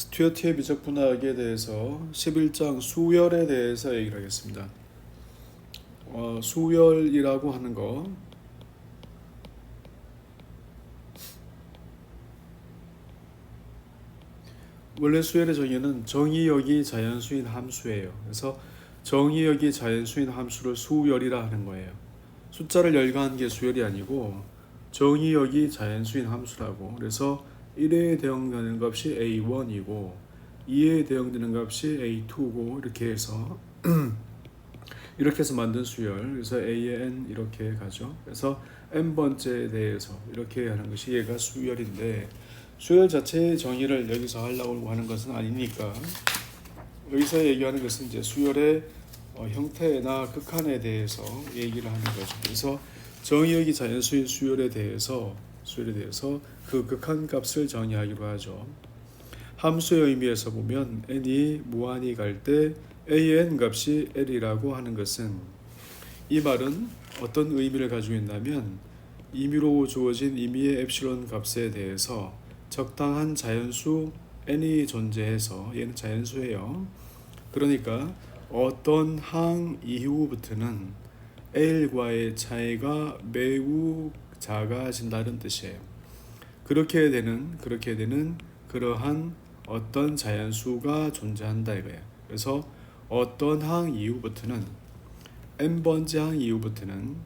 스튜어트의 미적분학에 대해서 11장 수열에 대해서 얘기를 하겠습니다. 수열이라고 하는 거, 원래 수열의 정의는 정의역이 자연수인 함수예요. 그래서 정의역이 자연수인 함수를 수열이라 하는 거예요. 숫자를 열거한 게 수열이 아니고 정의역이 자연수인 함수라고. 그래서 1에 대응되는 값이 A1이고 2에 대응되는 값이 A2고 이렇게 해서 만든 수열. 그래서 A에 n 이렇게 가죠. 그래서 n번째에 대해서 이렇게 하는 것이 얘가 수열인데, 수열 자체의 정의를 여기서 하려고 하는 것은 아니니까 여기서 얘기하는 것은 이제 수열의 형태나 극한에 대해서 얘기를 하는 거죠. 그래서 정의역이 자연수인 수열에 대해서 그 극한 값을 정의하기로 하죠. 함수의 의미에서 보면 n이 무한히 갈 때 an 값이 l이라고 하는 것은, 이 말은 어떤 의미를 가지고 있냐면 임의로 주어진 임의의 엡실론 값에 대해서 적당한 자연수 n이 존재해서, 얘는 자연수예요. 그러니까 어떤 항 이후부터는 l과의 차이가 매우 작아진다는 뜻이에요. 그렇게 되는 그러한 어떤 자연수가 존재한다 이거예요. 그래서 어떤 항 이후부터는, n번째 항 이후부터는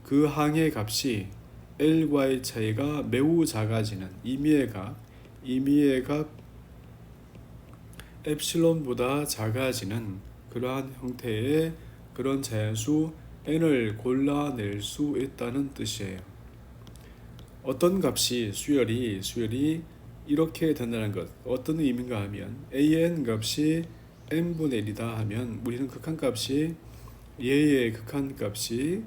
그 항의 값이 l과의 차이가 매우 작아지는, 임의의 값 엡실론보다 작아지는 그러한 형태의 그런 자연수 n을 골라낼 수 있다는 뜻이에요. 어떤 값이 수열이 이렇게 된다는 것, 어떤 의미인가 하면 an 값이 n분의 1이다 하면 우리는 극한값이, 얘의 극한값이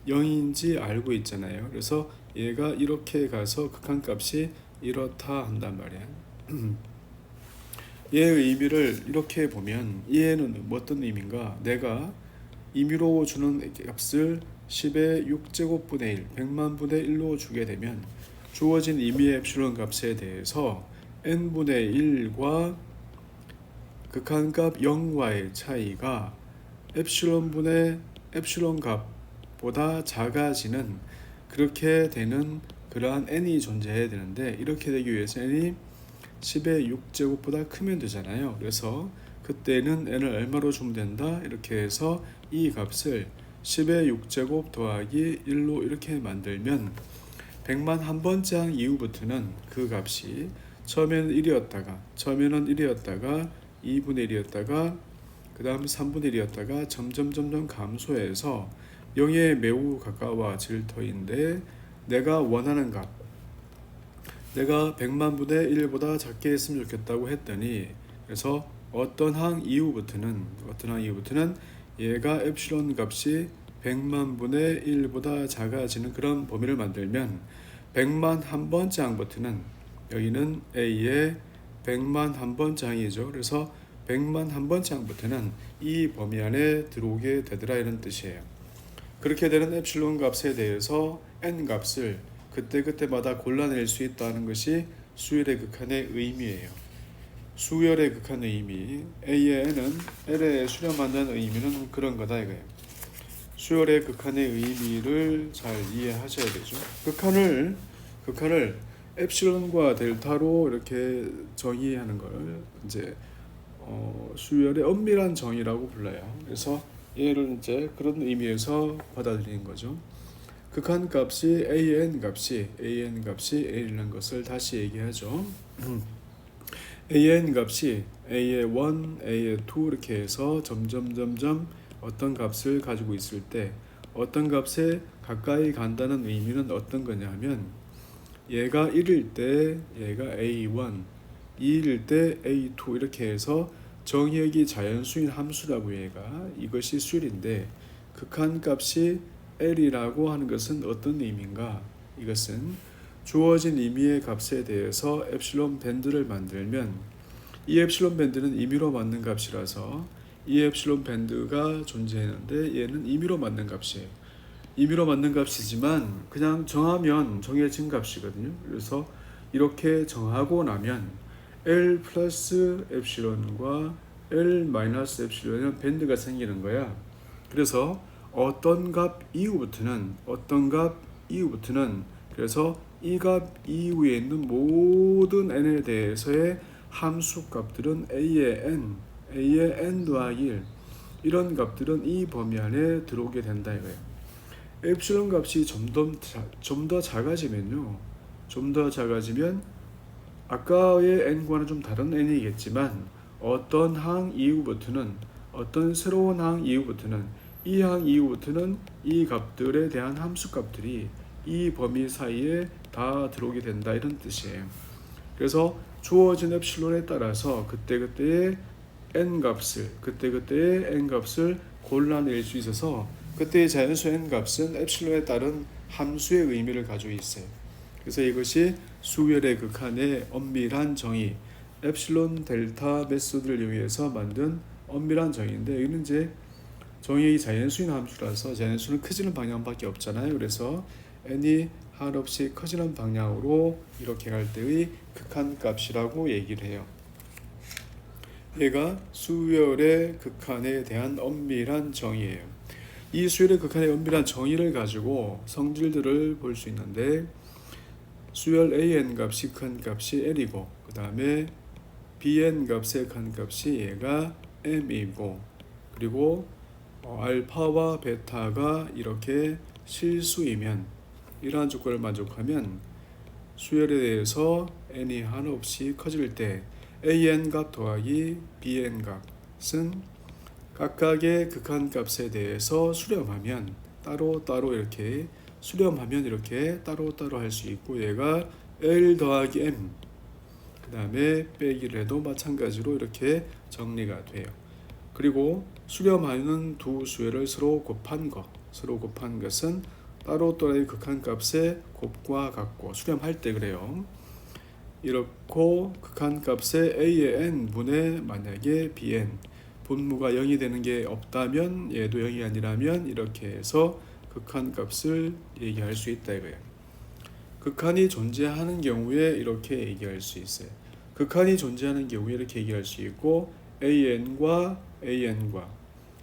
0인지 알고 있잖아요. 그래서 얘가 이렇게 가서 극한값이 이렇다 한단 말이야. 얘의 의미를 이렇게 보면, 얘는 어떤 의미인가, 내가 임의로 주는 값을 10의 6제곱분의 1, 100만분의 1로 주게 되면 주어진 임의의 엡실론 값에 대해서 n분의 1과 극한값 0과의 차이가 엡실론분의 엡실론 값보다 작아지는, 그렇게 되는 그러한 n이 존재해야 되는데, 이렇게 되기 위해서 n이 10의 6제곱보다 크면 되잖아요. 그래서 그때는 n을 얼마로 주면 된다? 이렇게 해서 이 값을 10의 6제곱 더하기 1로 이렇게 만들면 100만 한 번째 항 이후부터는 그 값이 처음에는 1이었다가 2분의 1이었다가 그 다음 3분의 1이었다가 점점 감소해서 0에 매우 가까워질 터인데, 내가 원하는 값, 내가 100만 분의 1보다 작게 했으면 좋겠다고 했더니, 그래서 어떤 항 이후부터는 얘가 엡실론 값이 100만 분의 1보다 작아지는 그런 범위를 만들면 100만 한 번째 항부터는, 여기는 A의 100만 한 번째 항이죠. 그래서 100만 한 번째 항부터는 이 범위 안에 들어오게 되더라 이런 뜻이에요. 그렇게 되는 엡실론 값에 대해서 n 값을 그때마다 골라낼 수 있다는 것이 수열의 극한의 의미예요. 수열의 극한의 의미, A의 n은 L에 수렴한다는 의미는 그런 거다 이거예요. 수열의 극한의 의미를 잘 이해하셔야 되죠. 극한을 엡실론과 델타로 이렇게 정의하는 걸 이제 수열의 엄밀한 정의라고 불러요. 그래서 얘를 이제 그런 의미에서 받아들이는 거죠. 극한 값이 an 값이 L이라는 것을 다시 얘기하죠. an 값이 a의 1, a의 2 이렇게 해서 점점 어떤 값을 가지고 있을 때 어떤 값에 가까이 간다는 의미는 어떤 거냐 하면, 얘가 1일 때 얘가 a1, 2일 때 a2 이렇게 해서 정의역이 자연수인 함수라고, 얘가 이것이 수열인데, 극한 값이 L이라고 하는 것은 어떤 의미인가? 이것은 주어진 임의의 값에 대해서 엡실론 밴드를 만들면, 이 엡실론 밴드는 임의로 맞는 값이라서 이 엡실론 밴드가 존재하는데, 얘는 임의로 맞는 값이에요. 임의로 맞는 값이지만 그냥 정하면 정해진 값이거든요. 그래서 이렇게 정하고 나면 L 플러스 엡실론과 L 마이너스 엡실론은 밴드가 생기는 거야. 그래서 어떤 값 이후부터는 그래서 이 값 이후에 있는 모든 n에 대해서의 함수 값들은 a의 n 더하기 1 이런 값들은 이 범위 안에 들어오게 된다 이거예요. 엡실론 값이 좀 더 작아지면요. 좀 더 작아지면 아까의 n과는 좀 다른 n이겠지만 어떤 새로운 항 이후부터는 이 항 이후부터는 이 값들에 대한 함수 값들이 이 범위 사이에 다 들어오게 된다 이런 뜻이에요. 그래서 주어진 엡실론에 따라서 그때그때의 n 값을 골라낼 수 있어서 그때의 자연수 n 값은 엡실론에 따른 함수의 의미를 가지고 있어요. 그래서 이것이 수열의 극한의 엄밀한 정의, 엡실론 델타 메소드를 이용해서 만든 엄밀한 정의인데, 이는 이제 정의의 자연수인 함수라서 자연수는 커지는 방향밖에 없잖아요. 그래서 n이 한없이 커지는 방향으로 이렇게 갈 때의 극한값이라고 얘기를 해요. 얘가 수열의 극한에 대한 엄밀한 정의예요. 이 수열의 극한의 엄밀한 정의를 가지고 성질들을 볼 수 있는데, 수열 an 값이 큰 값이 l이고, 그 다음에 bn 값의 큰 값이 얘가 m이고, 그리고 알파와 베타가 이렇게 실수이면, 이러한 조건을 만족하면 수열에 대해서 n이 한없이 커질 때 an 값 더하기 bn 값은 각각의 극한값에 대해서 수렴하면 따로따로 이렇게 따로따로 할 수 있고, 얘가 L 더하기 M 그 다음에 빼기를 해도 마찬가지로 이렇게 정리가 돼요. 그리고 수렴하는 두 수열을 서로 곱한 것은 따로따로의 극한값의 곱과 같고, 수렴할 때 그래요. 이렇고 극한값의 a의 n분의 만약에 bn 분모가 0이 되는 게 없다면, 얘도 0이 아니라면 이렇게 해서 극한값을 얘기할 수 있다 이거예요. 극한이 존재하는 경우에 이렇게 얘기할 수 있어요. 극한이 존재하는 경우에 이렇게 얘기할 수 있고, an과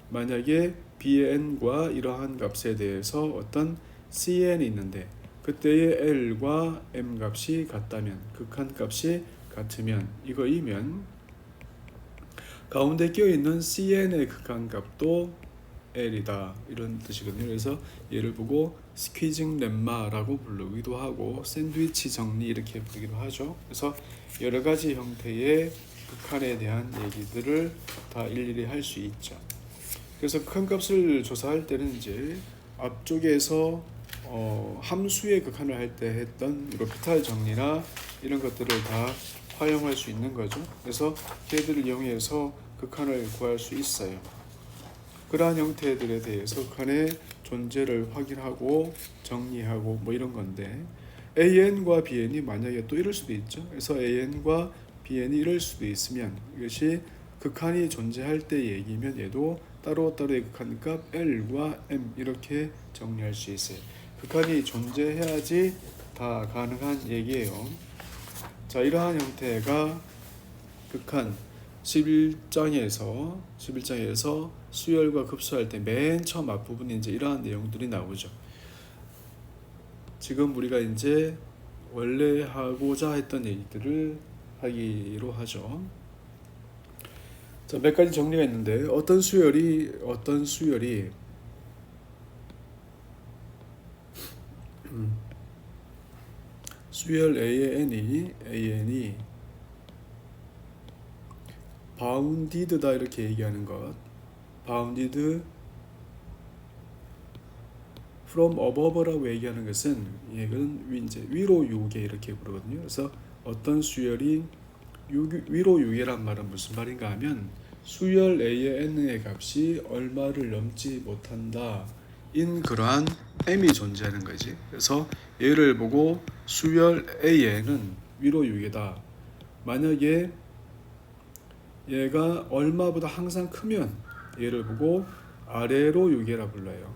만약에 bn과 이러한 값에 대해서 어떤 cn이 있는데 그때의 l과 m 값이 같다면, 극한값이 같으면, 이거이면 가운데 끼어있는 cn의 극한값도 l이다 이런 뜻이거든요. 그래서 얘를 보고 스퀴징 렘마라고 부르기도 하고 샌드위치 정리 이렇게 부르기도 하죠. 그래서 여러 가지 형태의 극한에 대한 얘기들을 다 일일이 할 수 있죠. 그래서 극한값을 조사할 때는 이제 앞쪽에서 함수의 극한을 할 때 했던 로피탈 정리나 이런 것들을 다 활용할 수 있는 거죠. 그래서 걔들을 이용해서 극한을 구할 수 있어요. 그러한 형태들에 대해서 극한의 존재를 확인하고 정리하고 뭐 이런 건데, an과 bn이 만약에 또 이럴 수도 있죠. 그래서 an과 bn이 이럴 수도 있으면 이것이 극한이 존재할 때 얘기면 얘도 따로따로의 극한값 L과 M 이렇게 정리할 수 있어요. 극한이 존재해야지 다 가능한 얘기예요. 자, 이러한 형태가 극한 11장에서 수열과 급수할 때 맨 처음 앞부분에 이제 이러한 내용들이 나오죠. 지금 우리가 이제 원래 하고자 했던 얘기들을 하기로 하죠. 자, 몇 가지 정리가 있는데, 어떤 수열이 수열 an이 바운디드다 이렇게 얘기하는 것, 바운디드 from above라고 얘기하는 것은 얘는 이제 위로 유계 이렇게 부르거든요. 그래서 어떤 수열이 위로 유계란 말은 무슨 말인가 하면 수열 a의 n의 값이 얼마를 넘지 못한다 인 그러한 m이 존재하는 거지. 그래서 얘를 보고 수열 a는 위로 유계다, 만약에 얘가 얼마보다 항상 크면 얘를 보고 아래로 유계라 불러요.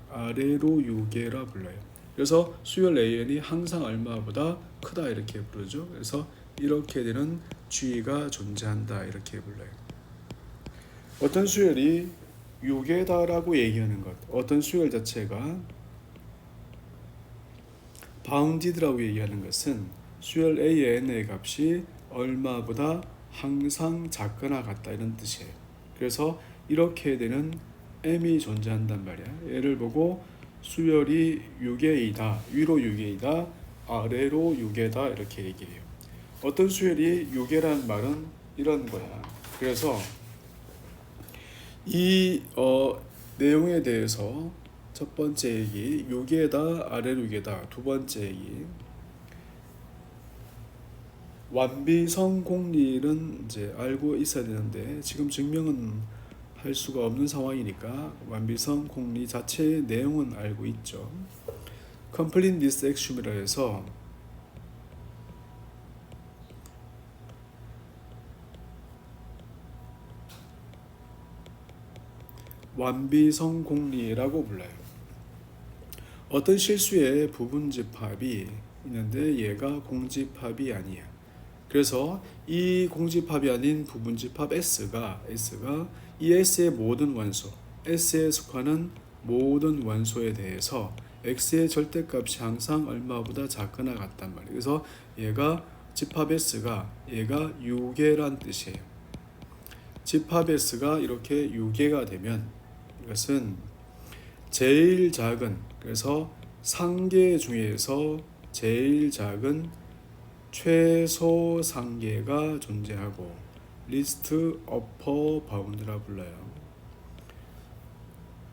아래로 유계라 불러요. 그래서 수열 an이 항상 얼마보다 크다 이렇게 부르죠. 그래서 이렇게 되는 G가 존재한다 이렇게 불러요. 어떤 수열이 유계다라고 얘기하는 것, 어떤 수열 자체가 바운디드라고 얘기하는 것은 수열 A의 n의 값이 얼마보다 항상 작거나 같다 이런 뜻이에요. 그래서 이렇게 되는 m이 존재한단 말이야. 얘를 보고 수열이 유계이다, 위로 유계이다, 아래로 유계다 이렇게 얘기해요. 어떤 수열이 유계라는 말은 이런 거야. 그래서 이 내용에 대해서 첫 번째 얘기 유계다, 아래로 유계다. 두 번째 얘기 완비성 공리는 이제 알고 있어야 되는데 지금 증명은 할 수가 없는 상황이니까 완비성 공리 자체의 내용은 알고 있죠. complete this axiome이라 해서 완비성 공리라고 불러요. 어떤 실수의 부분집합이 있는데 얘가 공집합이 아니야. 그래서 이 공집합이 아닌 부분집합 S가 이 S의 모든 원소, S에 속하는 모든 원소에 대해서 X의 절대값이 항상 얼마보다 작거나 같단 말이에요. 그래서 얘가 집합 S가 얘가 유계란 뜻이에요. 집합 S가 이렇게 유계가 되면 이것은 제일 작은, 그래서 상계 중에서 제일 작은 최소 상계가 존재하고 리스트 어퍼 바운드라 불러요.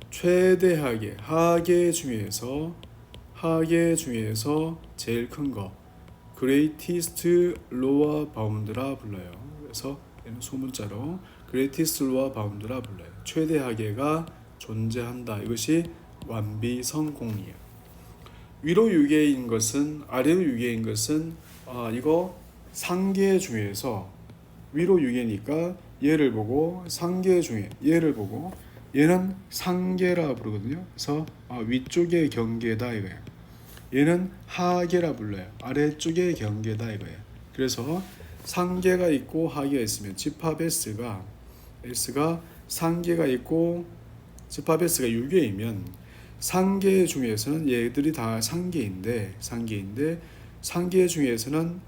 최대 하계 중에서 제일 큰 거 greatest lower bound라 불러요. 그래서 얘는 소문자로 greatest lower bound라 불러요. 최대 하계가 존재한다. 이것이 완비성 공리야. 위로 유계인 것은 아래로 유계인 것은 이거 상계 중에서 위로 유계니까 얘를 보고 상계 중에 얘를 보고 얘는 상계라 부르거든요. 그래서 위쪽의 경계다 이거예요. 얘는 하계라 불러요. 아래쪽의 경계다 이거예요. 그래서 상계가 있고 하계가 있으면 집합 S가 상계가 있고 집합 S가 유계이면 상계 중에서는 얘들이 다 상계인데 상계 중에서는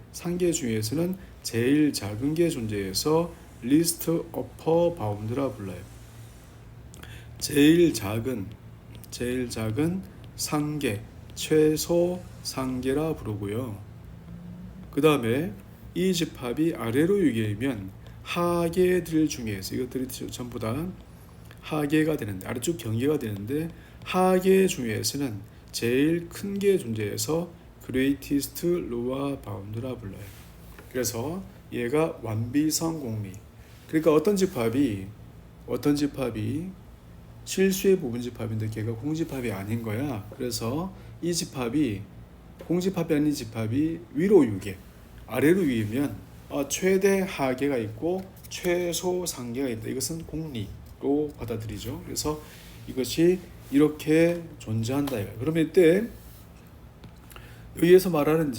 제일 작은 게 존재해서 리스트 어퍼 바운드라 불러요. 제일 작은 상계, 최소 상계라 부르고요. 그 다음에 이 집합이 아래로 유계이면 하계들 중에서 이것들이 전부 다 하계가 되는데 아래쪽 경계가 되는데 하계 중에서는 제일 큰 게 존재해서 greatest lower bound라 불러요. 그래서 얘가 완비성 공리. 그러니까 어떤 집합이 실수의 부분 집합인데 걔가 공집합이 아닌 거야. 그래서 이 집합이 공집합이 아닌 집합이 위로 유계, 아래로 유계면 최대 하계가 있고 최소 상계가 있다. 이것은 공리로 받아들이죠. 그래서 이것이 이렇게 존재한다. 그러면 이때 여기에서 말하는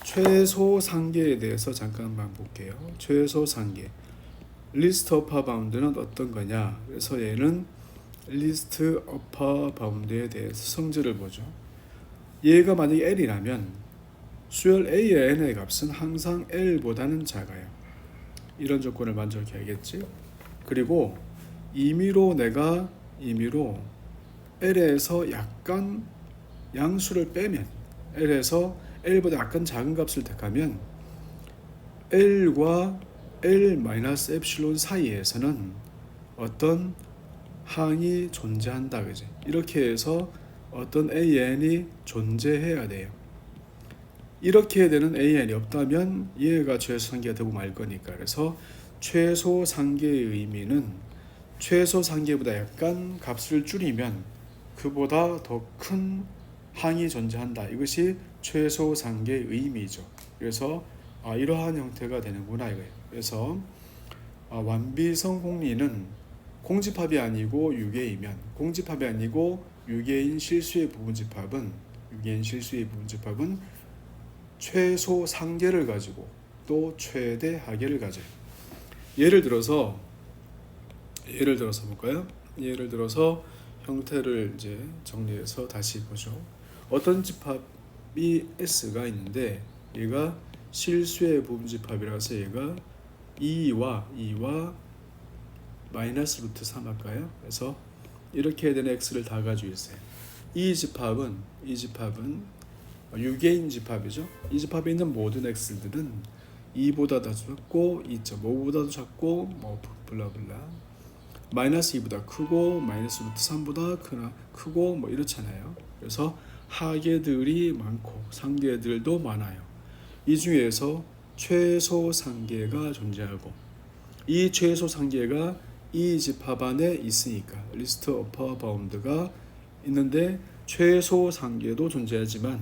최소 상계에 대해서 잠깐만 볼게요. 최소 상계. 리스트 어퍼 바운드는 어떤 거냐? 그래서 얘는 리스트 어퍼 바운드에 대해서 성질을 보죠. 얘가 만약에 L이라면 수열 A의 n의 값은 항상 L보다는 작아요. 이런 조건을 만족해야겠지. 그리고 임의로 L에서 약간 양수를 빼면 L에서 L보다 약간 작은 값을 택하면 L과 L-엡실론 사이에서는 어떤 항이 존재한다. 그지? 이렇게 해서 어떤 AN이 존재해야 돼요. 이렇게 되는 AN이 없다면 얘가 최소 상계가 되고 말 거니까. 그래서 최소 상계의 의미는 최소 상계보다 약간 값을 줄이면 그보다 더 큰 항이 존재한다. 이것이 최소 상계의 의미죠. 그래서 이러한 형태가 되는구나 이거예요. 그래서 완비성 공리는 공집합이 아니고 유계이면 공집합이 아니고 유계인 실수의 부분집합은 유기인 실수의 부분 집합은 최소 상계를 가지고 또 최대 하계를 가져요. 예를 들어서 볼까요? 예를 들어서 형태를 이제 정리해서 다시 보죠. 어떤 집합이 S가 있는데 얘가 실수의 부분 집합이라서 얘가 2와 마이너스 루트 3 할까요? 그래서 이렇게 되는 x를 다 가지고 있어요. 이 집합은 유계인 집합이죠. 이 집합에 있는 모든 x들은 2보다 더 작고 2.5보다도 작고 뭐 블라블라 마이너스 2보다 크고 마이너스 루트 3보다 크고 뭐 이렇잖아요. 그래서 하계들이 많고 상계들도 많아요. 이 중에서 최소 상계가 존재하고 이 최소 상계가 이 집합 안에 있으니까 리스트 어퍼 바운드가 있는데 최소 상계도 존재하지만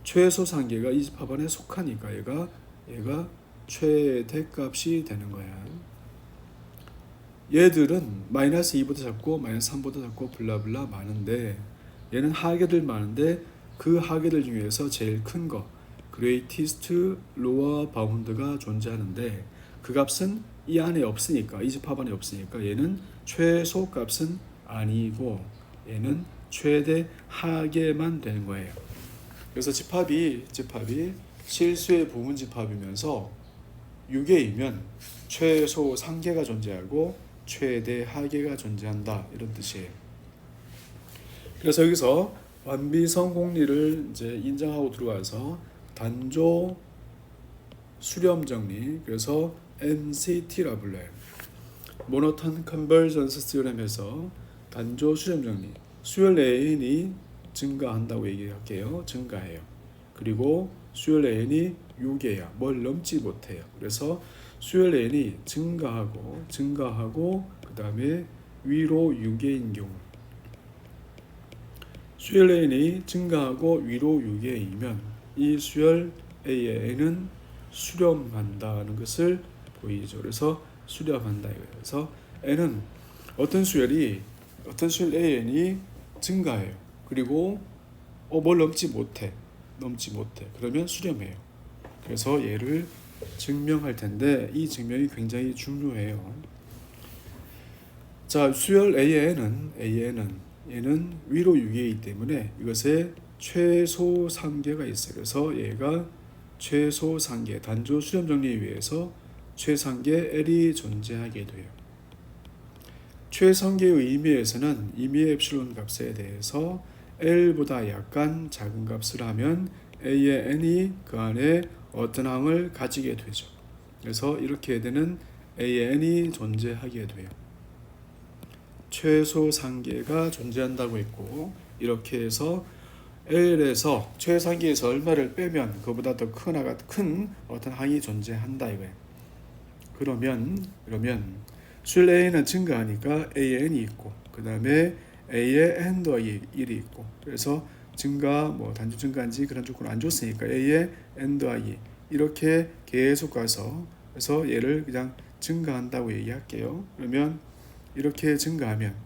최소 상계가 이 집합 안에 속하니까 얘가 최대값이 되는 거야. 얘들은 마이너스 2보다 작고 마이너스 3보다 작고 블라블라 많은데 얘는 하계들 많은데 그 하계들 중에서 제일 큰 거 greatest lower bound가 존재하는데 그 값은 이 안에 없으니까 이 집합 안에 없으니까 얘는 최소 값은 아니고 얘는 최대 하계만 되는 거예요. 그래서 집합이 실수의 부분 집합이면서 유계이면 최소 상계가 존재하고 최대 하계가 존재한다 이런 뜻이에요. 그래서 여기서 완비성 공리를 이제 인정하고 들어와서 단조 수렴 정리 그래서 MCT라 불러요. 모노톤 컨버전스 티오렘에서 단조 수렴 정리 수열 N이 증가한다고 얘기할게요. 증가해요. 그리고 수열 N이 6이야. 뭘 넘지 못해요. 그래서 수열 N이 증가하고 그 다음에 위로 6개인 경우 수열 N이 증가하고 위로 6개이면 이 수열 A의 N은 수렴한다는 것을 보이죠. 그래서 수렴한다 이거예요. 그래서 N은 어떤 수열 AN이 증가해요. 그리고 뭘 넘지 못해. 그러면 수렴해요. 그래서 얘를 증명할 텐데 이 증명이 굉장히 중요해요. 자, 수열 AN은 얘는 위로 6이기 때문에 이것에 최소 상계가 있어요. 그래서 얘가 최소 상계 단조 수렴 정리에 의해서 최상계 L이 존재하게 돼요. 최상계의 의미에서는 임의의 엡실론 값에 대해서 L보다 약간 작은 값을 하면 A의 N이 그 안에 어떤 항을 가지게 되죠. 그래서 이렇게 되는 A의 N이 존재하게 돼요. 최소 상계가 존재한다고 했고 이렇게 해서 L에서 최상계에서 얼마를 빼면 그보다 더 큰 어떤 항이 존재한다 이거예요. 그러면 수열 A는 증가하니까 A의 N이 있고 그 다음에 A의 N 더하기 1이 있고 그래서 증가 단조 증가인지 그런 조건 안 줬으니까 A의 N 더하기 이렇게 계속 가서 그래서 얘를 그냥 증가한다고 얘기할게요. 그러면 이렇게 증가하면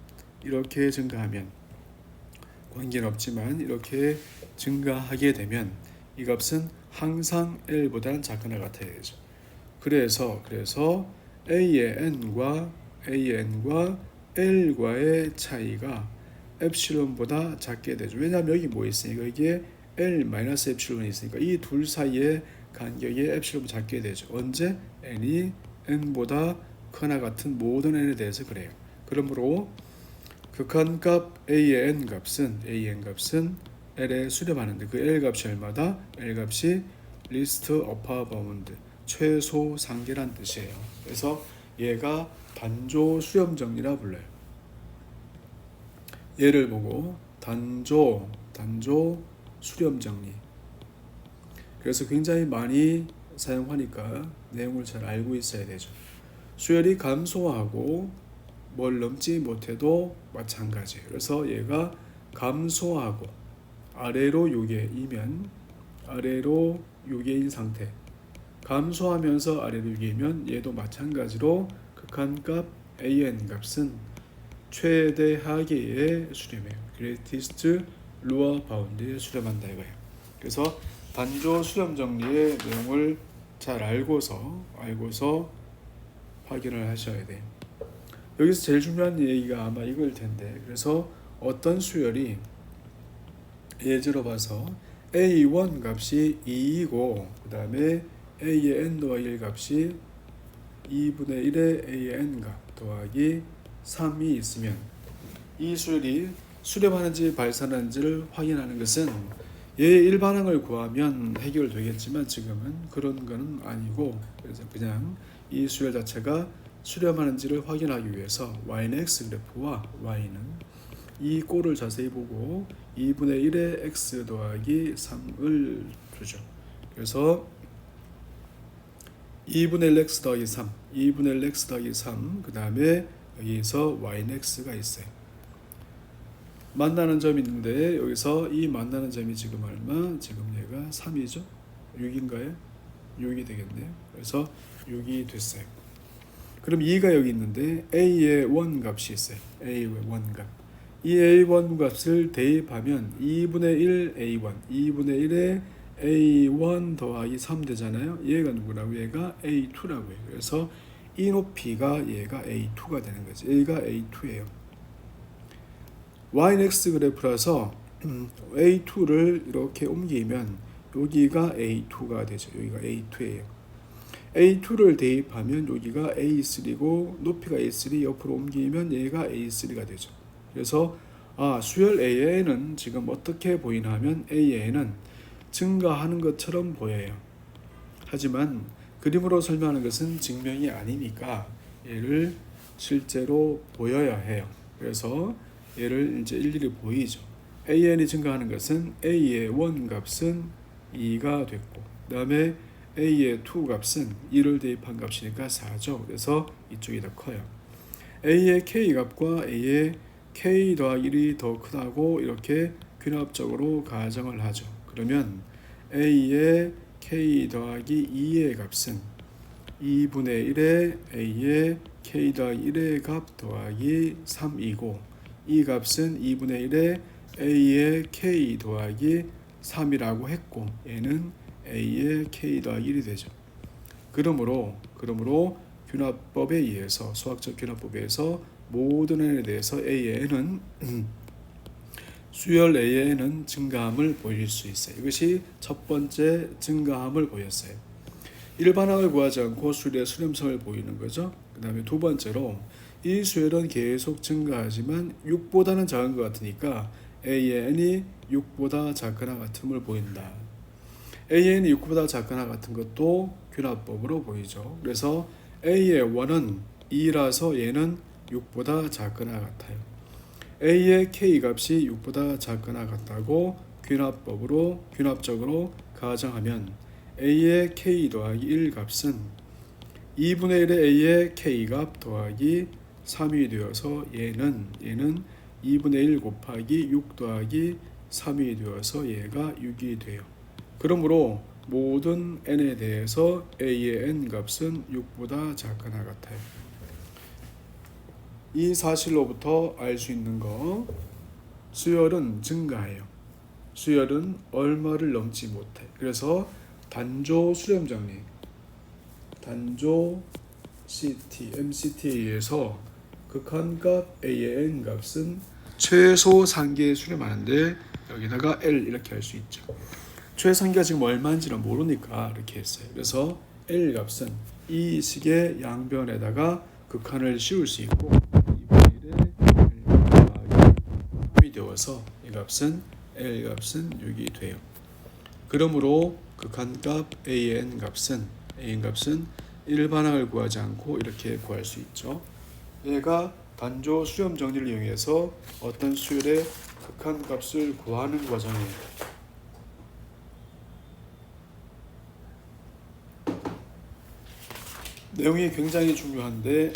관계는 없지만 이렇게 증가하게 되면 이 값은 항상 L보다는 작거나 같아야 되죠. 그래서 A의 N과 L과의 차이가 엡실론보다 작게 되죠. 왜냐하면 여기 뭐 있으니까 이게 L-엡실론이 있으니까 이 둘 사이의 간격이 엡실론보다 작게 되죠. 언제? N이 N보다 크나 같은 모든 N에 대해서 그래요. 그러므로 극한값 A의 N 값은 L에 수렴하는데 그 L 값이 얼마다? L 값이 리스트 어퍼 바운드 최소 상계란 뜻이에요. 그래서 얘가 단조 수렴 정리라 불러요. 얘를 보고 단조 수렴 정리. 그래서 굉장히 많이 사용하니까 내용을 잘 알고 있어야 되죠. 수열이 감소하고 뭘 넘지 못해도 마찬가지예요. 그래서 얘가 감소하고 아래로 요계이면 아래로 요계인 상태 감소하면서 아래로 요계이면 얘도 마찬가지로 극한값 AN 값은 최대 하계에 수렴해요. greatest 루어 바운드에 수렴한다 이거예요. 그래서 단조 수렴 정리의 내용을 잘 알고서 확인을 하셔야 돼요. 여기서 제일 중요한 얘기가 아마 이걸 텐데, 그래서 어떤 수열이 예제로 봐서 A1 값이 2이고 그 다음에 A의 n 더하기 1 값이 2분의 1의 A의 n 값 더하기 3이 있으면 이 수열이 수렴하는지 발산하는지를 확인하는 것은 얘의 일반항을 구하면 해결되겠지만 지금은 그런 거는 아니고, 그래서 그냥 이 수열 자체가 수렴하는지를 확인하기 위해서 y는 x 그래프와 y는 이 꼴을 자세히 보고 2분의 1의 x 더하기 3을 주죠. 그래서 2분의 1 x 더하기 3, 2분의 1 x 더하기 3, 그 다음에 여기서 y는 x가 있어요. 만나는 점이 있는데 여기서 이 만나는 점이 지금 얼마? 지금 얘가 3이죠? 6인가요? 6이 되겠네요. 그래서 6이 됐어요. 그럼 2가 여기 있는데 A의 원값이 있어요. A의 원값. 이 A1 값을 대입하면 2분의 1 A1, 2분의 1에 A1 더하기 3 되잖아요. 얘가 누구라고? 얘가 A2라고 해요. 그래서 이 높이가 얘가 A2가 되는 거죠. 얘가 A2예요. Y는 X 그래프라서 A2를 이렇게 옮기면 여기가 A2가 되죠. 여기가 A2예요. A2를 대입하면 여기가 A3고 높이가 A3 옆으로 옮기면 얘가 A3가 되죠. 그래서 수열 A에는 지금 어떻게 보이나 하면 A에는 증가하는 것처럼 보여요. 하지만 그림으로 설명하는 것은 증명이 아니니까 얘를 실제로 보여야 해요. 그래서 얘를 이제 일일이 보이죠. AN이 증가하는 것은 A의 원값은 2가 됐고 그 다음에 A의 2 값은 2를 대입한 값이니까 4죠. 그래서 이쪽이 더 커요. A의 K 값과 A의 K 더하기 1이 더 크다고 이렇게 귀납적으로 가정을 하죠. 그러면 A의 K 더하기 2의 값은 2분의 1의 A의 K 더하기 1의 값 더하기 3이고 이 값은 2분의 1의 A의 K 더하기 3이라고 했고 얘는 A의 K 더하기 1이 되죠. 그러므로 균합법에 의해서 수학적 균합법에 의해서 모든 n에 대해서 A의 n은 수열 A의 n은 증가함을 보일 수 있어요. 이것이 첫 번째 증가함을 보였어요. 일반항을 구하지 않고 수열의 수렴성을 보이는 거죠. 그 다음에 두 번째로 이 수열은 계속 증가하지만 6보다는 작은 것 같으니까 A의 n이 6보다 작거나 같음을 보인다. A의 n이 6보다 작거나 같은 것도 균합법으로 보이죠. 그래서 A의 원은 2라서 얘는 6보다 작거나 같아요. A의 K 값이 6보다 작거나 같다고 균합적으로 가정하면 A의 K 더하기 1 값은 2분의 1의 A의 K 값 더하기 3이 되어서 얘는 2분의 1 곱하기 6 더하기 3이 되어서 얘가 6이 돼요. 그러므로 모든 n에 대해서 A의 n 값은 6보다 작거나 같아요. 이 사실로부터 알 수 있는 거, 수열은 증가해요. 수열은 얼마를 넘지 못해. 그래서 단조 수렴 정리, 단조 MCT에 의해서 극한값 A의 n 값은 최소 상계에 수렴하는데 여기다가 L 이렇게 할 수 있죠. 최상계가 지금 얼마인지는 모르니까 이렇게 했어요. 그래서 L 값은 이 식의 양변에다가 극한을 씌울 수 있고 2분의 1의 L 더하기 3이 되어서 이 값은 L 값은 6이 돼요. 그러므로 극한값 A의 n 값은 일반항을 구하지 않고 이렇게 구할 수 있죠. 얘가 단조 수렴 정리를 이용해서 어떤 수열의 극한값을 구하는 과정이에요. 내용이 굉장히 중요한데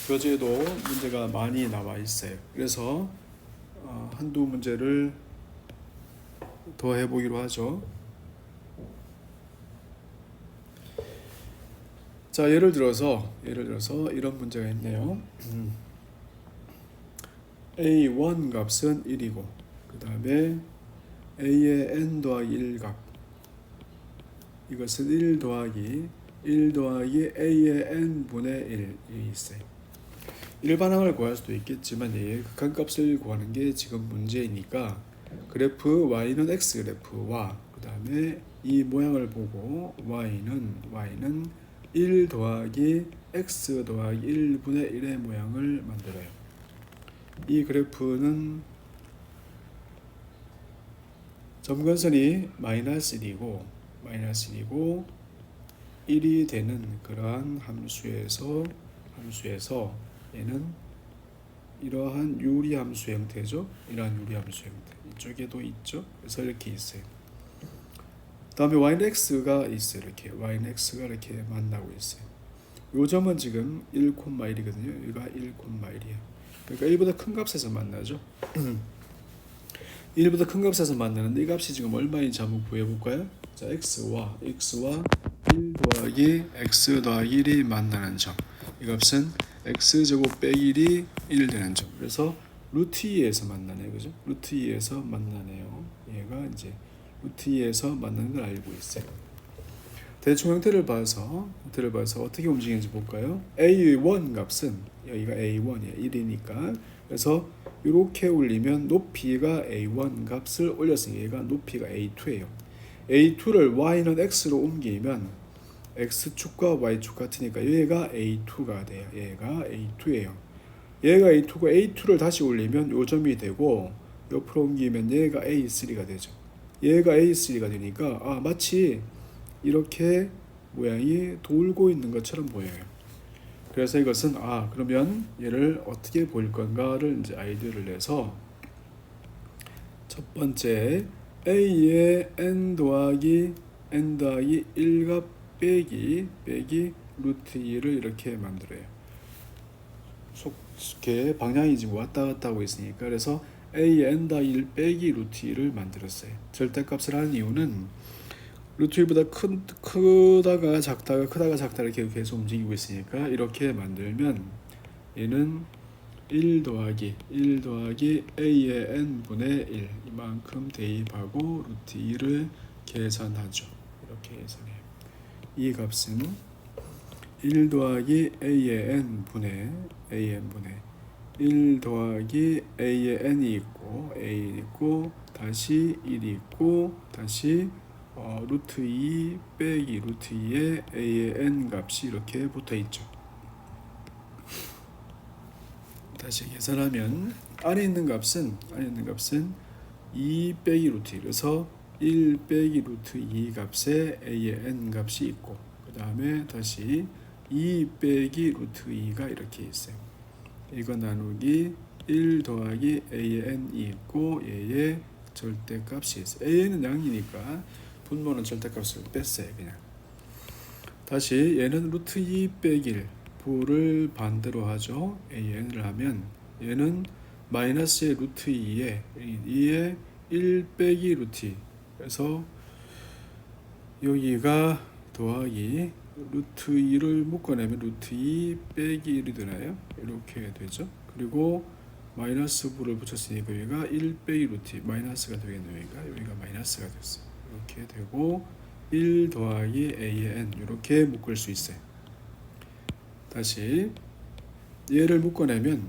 교재에도 문제가 많이 나와 있어요. 그래서 한두 문제를 더 해보기로 하죠. 자, 예를 들어서 이런 문제가 있네요. a1 값은 1이고 그 다음에 a의 n 더하기 1 값 이것은 1 더하기 a의 n분의 1이 있어요. 일반항을 구할 수도 있겠지만 극한값을 구하는 게 지금 문제이니까 그래프 y는 x 그래프와 그 다음에 이 모양을 보고 y는 1 더하기 x 더하기 1분의 1의 모양을 만들어요. 이 그래프는 점근선이 마이너스 1이고 1이 되는 그러한 함수에서 얘는 이러한 유리함수 형태죠. 이러한 유리함수 형태 이쪽에도 있죠. 그래서 이렇게 있어요. 다음에 y는 x가 있어요. 이렇게 y는 x가 이렇게 만나고 있어요. 요 점은 지금 1,1이거든요. 여기가 1,1이에요. 그러니까 1보다 큰 값에서 만나죠. 1보다 큰 값에서 만나는데 이 값이 지금 얼마인지 한번 구해볼까요? 자, x와 1 더하기 x 더하기 1이 만나는 점. 이 값은 x제곱 빼기 1이 1 되는 점. 그래서 루트 2에서 만나네요. 그죠? 루트 2에서 만나네요. 얘가 이제 루트 2에서 만나는 걸 알고 있어요. 대충 형태를 봐서 어떻게 움직이는지 볼까요? A1 값은 여기가 A1이에요. 1이니까. 그래서 이렇게 올리면 높이가 A1 값을 올렸으니 얘가 높이가 A2예요. A2를 Y는 X로 옮기면 X축과 Y축 같으니까 얘가 A2가 돼요. 얘가 A2예요. 얘가 A2고 A2를 다시 올리면 요 점이 되고 옆으로 옮기면 얘가 A3가 되죠. 얘가 A3가 되니까 마치 이렇게 모양이 돌고 있는 것처럼 보여요. 그래서 이것은 그러면 얘를 어떻게 보일 건가를 이제 아이디어를 내서 첫 번째 a의 n 더하기 1값 빼기 루트 2를 이렇게 만들어요. 이렇게 방향이 지금 왔다 갔다 하고 있으니까 그래서 a의 n 더하기 1 빼기 루트 2를 만들었어요. 절대값을 하는 이유는 루트 1보다 크다가 작다 이렇게 계속 움직이고 있으니까 이렇게 만들면 얘는 1 더하기 a의 n분의 1 이만큼 대입하고 루트 2를 계산하죠. 이렇게 계산해요. 이 값은 1 더하기 a의 n분의 1 더하기 a의 n이 있고 다시 1이 있고 다시 루트 2 빼기 루트 2에 a의 n 값이 이렇게 붙어 있죠. 다시 계산하면 안에 있는 값은 2 빼기 루트 2 그래서 1 빼기 루트 2 값에 a의 n 값이 있고 그 다음에 다시 2 빼기 루트 2가 이렇게 있어요. 이거 나누기 1 더하기 a의 n이 있고 얘의 절대값이 있어요. a는 양이니까 분모는 절대값을 뺐어요. 그냥 다시 얘는 루트 2 빼기 1 부를 반대로 하죠. an을 하면 얘는 마이너스의 루트 2에 1 빼기 루트 2 그래서 여기가 더하기 루트 2를 묶어내면 루트 2 빼기 1이 되나요? 이렇게 되죠. 그리고 마이너스 부를 붙였으니까 여기가 1 빼기 루트 2 마이너스가 되겠네요. 여기가 마이너스가 됐어요. 이렇게 되고 1 더하기 a의 n 이렇게 묶을 수 있어요. 다시 얘를 묶어내면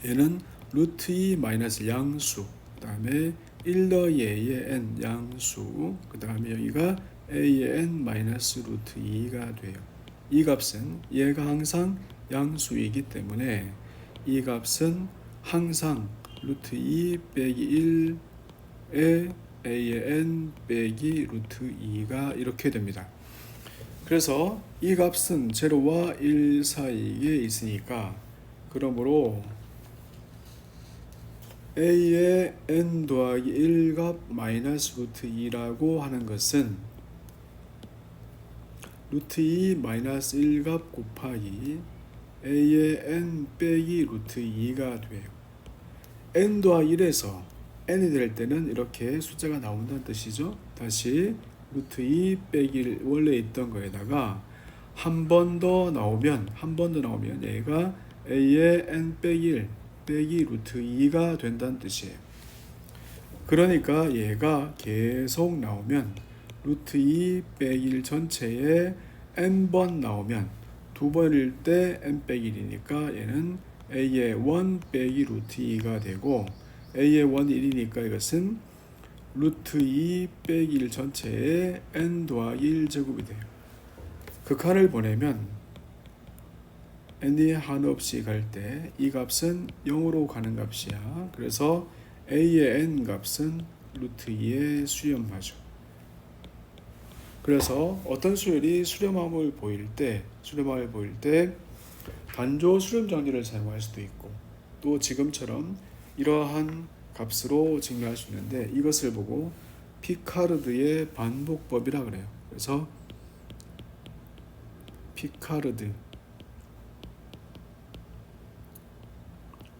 얘는 루트 2 마이너스 양수 그 다음에 1 더하기 a의 n 양수 그 다음에 여기가 a의 n 마이너스 루트 2가 돼요. 이 값은 얘가 항상 양수이기 때문에 이 값은 항상 루트 2 빼기 1에 a의 n 빼기 루트 2가 이렇게 됩니다. 그래서 이 값은 0와 1 사이에 있으니까 그러므로 a의 n 더하기 1값 마이너스 루트 2라고 하는 것은 루트 2 마이너스 1값 곱하기 a의 n 빼기 루트 2가 돼요. n 더하기 1에서 n이 될 때는 이렇게 숫자가 나온다는 뜻이죠. 다시 루트 2 빼기 1 원래 있던 거에다가 한 번 더 나오면 얘가 a의 n 빼기 빼기 루트 2가 된다는 뜻이에요. 그러니까 얘가 계속 나오면 루트 2 빼기 1 전체에 n번 나오면 두 번일 때 n 빼기 1이니까 얘는 a의 1 빼기 루트 2가 되고 a의 1이 1이니까 이것은 루트 2 빼기 1 전체에 n 더하기 1 제곱이 돼요. 극한을 보내면 n이 한없이 갈 때 이 값은 0으로 가는 값이야. 그래서 a의 n 값은 루트 2에 수렴하죠. 그래서 어떤 수열이 수렴함을 보일 때 단조 수렴 정리를 사용할 수도 있고 또 지금처럼 이러한 값으로 증명할 수 있는데 이것을 보고 피카르드의 반복법이라 그래요. 그래서 피카르드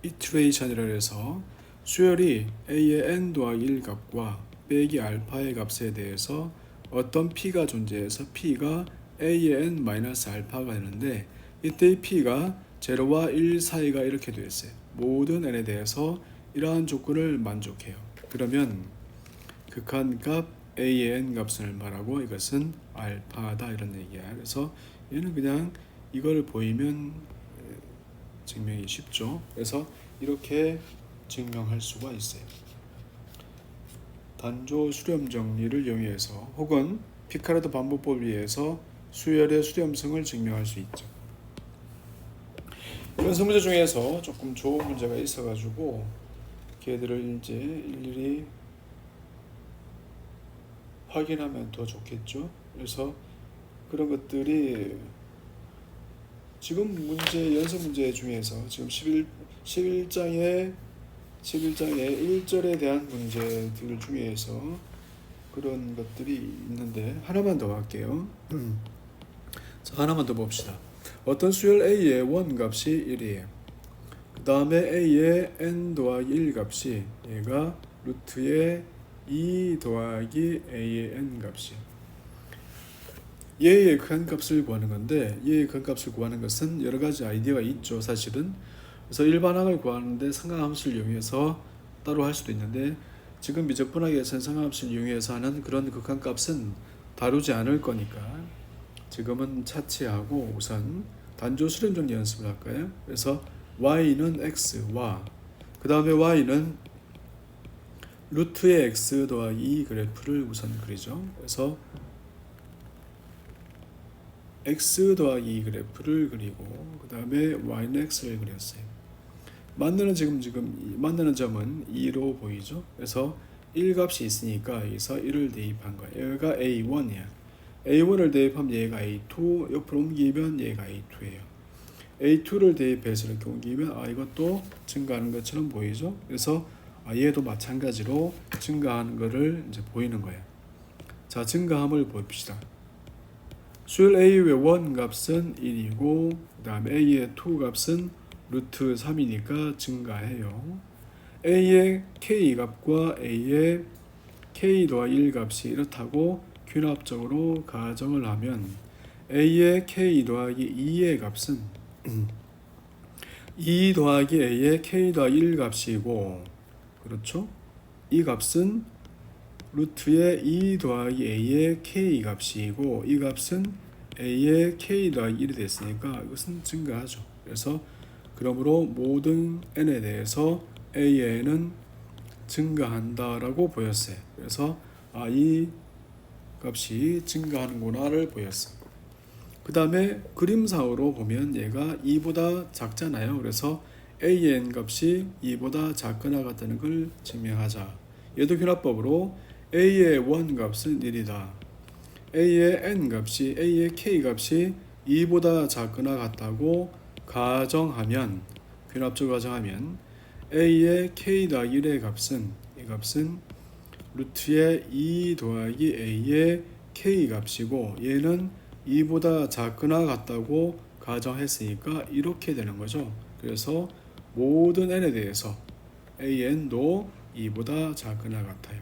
이트레이션이라 해서 수열이 a의 n 더하기 1 값과 빼기 알파의 값에 대해서 어떤 p가 존재해서 p가 a의 n 마이너스 알파가 되는데 이때 p가 0와 1 사이가 이렇게 되어 있어요. 모든 n에 대해서 이러한 조건을 만족해요. 그러면 극한값 a의 n 값을 말하고 이것은 알파다 이런 얘기야. 그래서 얘는 그냥 이걸 보이면 증명이 쉽죠. 그래서 이렇게 증명할 수가 있어요. 단조 수렴 정리를 이용해서 혹은 피카르드 반복법을 위해서 수열의 수렴성을 증명할 수 있죠. 연습 문제 중에서 조금 좋은 문제가 있어가지고 걔들을 이제 일일이 확인하면 더 좋겠죠. 그래서 그런 것들이 지금 문제 연습 문제 중에서 지금 11장의 1절에 대한 문제들 중에서 그런 것들이 있는데 하나만 더 할게요. 자, 하나만 더 봅시다. 어떤 수열 a의 원값이 1이에요. 그 다음에 a의 n 더하기 1 값이 얘가 루트의 2 더하기 a의 n 값이에요. 얘의 극한값을 구하는 건데 얘의 극한값을 구하는 것은 여러 가지 아이디어가 있죠. 사실은. 그래서 일반항을 구하는데 상하함수를 이용해서 따로 할 수도 있는데 지금 미적분학에서는 상하함수를 이용해서 하는 그런 극한값은 다루지 않을 거니까 지금은 차치하고 우선 단조 수렴 정리 연습을 할까요? 그래서 y는 x와 그 다음에 y는 루트의 x 더하기 2 그래프를 우선 그리죠. 그래서 x 더하기 2 그래프를 그리고 그 다음에 y는 x를 그렸어요. 만드는 만드는 점은 2로 보이죠. 그래서 1 값이 있으니까 여기서 1을 대입한 거예요. 여기가 a1이야. a1을 대입하면 얘가 a2, 옆으로 옮기면 얘가 a2예요. a2를 대입해서 이렇게 옮기면 이것도 증가하는 것처럼 보이죠. 그래서 얘도 마찬가지로 증가하는 것을 이제 보이는 거예요. 자, 증가함을 봅시다. 수열 a의 1 값은 1이고 그 다음에 a의 2 값은 루트 3이니까 증가해요. a의 k 값과 a의 k 더하기 1 값이 이렇다고 균합적으로 가정을 하면 a의 k 더하기 2의 값은 2 더하기 a의 k 더하기 1 값이고 그렇죠? 이 값은 루트의 2 더하기 a의 k 값이고 이 값은 a의 k 더하기 1이 됐으니까 이것은 증가하죠. 그래서 그러므로 모든 n에 대해서 a의 n은 증가한다라고 보였어요. 그래서 이 값이 증가하는구나를 보였어요. 그 다음에 그림상으로 보면 얘가 2보다 작잖아요. 그래서 a의 n 값이 2보다 작거나 같다는 걸 증명하자. 얘도 균합법으로 a의 1 값은 1이다. a의 n 값이 a의 k 값이 2보다 작거나 같다고 가정하면 균합적으로 가정하면 a의 k 더하기 1의 값은 이 값은 루트의 2 더하기 a의 k 값이고 얘는 2보다 작거나 같다고 가정했으니까 이렇게 되는 거죠. 그래서 모든 n에 대해서 an도 2보다 작거나 같아요.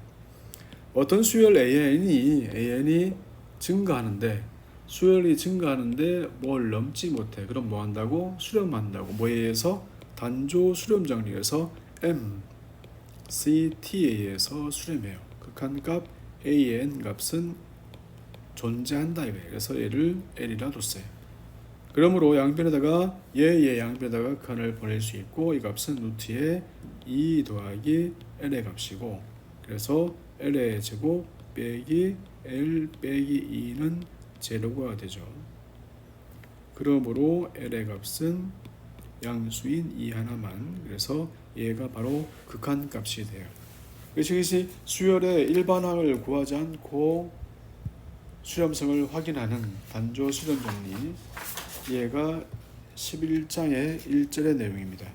어떤 수열 an이 증가하는데 수열이 증가하는데 뭘 넘지 못해. 그럼 뭐 한다고? 수렴한다고. 뭐에 의해서? 단조 수렴 정리에서 m, c, t에 의해서 수렴해요. 극한값 a의 n 값은 존재한다 이거예요. 그래서 얘를 l이라 뒀어요. 그러므로 양변에다가 얘의 양변에다가 극한을 보낼 수 있고 이 값은 루트의 2 더하기 l의 값이고 그래서 l의 제곱 빼기 l 빼기 2는 제로가 되죠. 그러므로 l의 값은 양수인 2 하나만 그래서 얘가 바로 극한값이 돼요. 이것이 수열의 일반항을 구하지 않고 수렴성을 확인하는 단조 수렴 정리 얘가 11장의 1절의 내용입니다.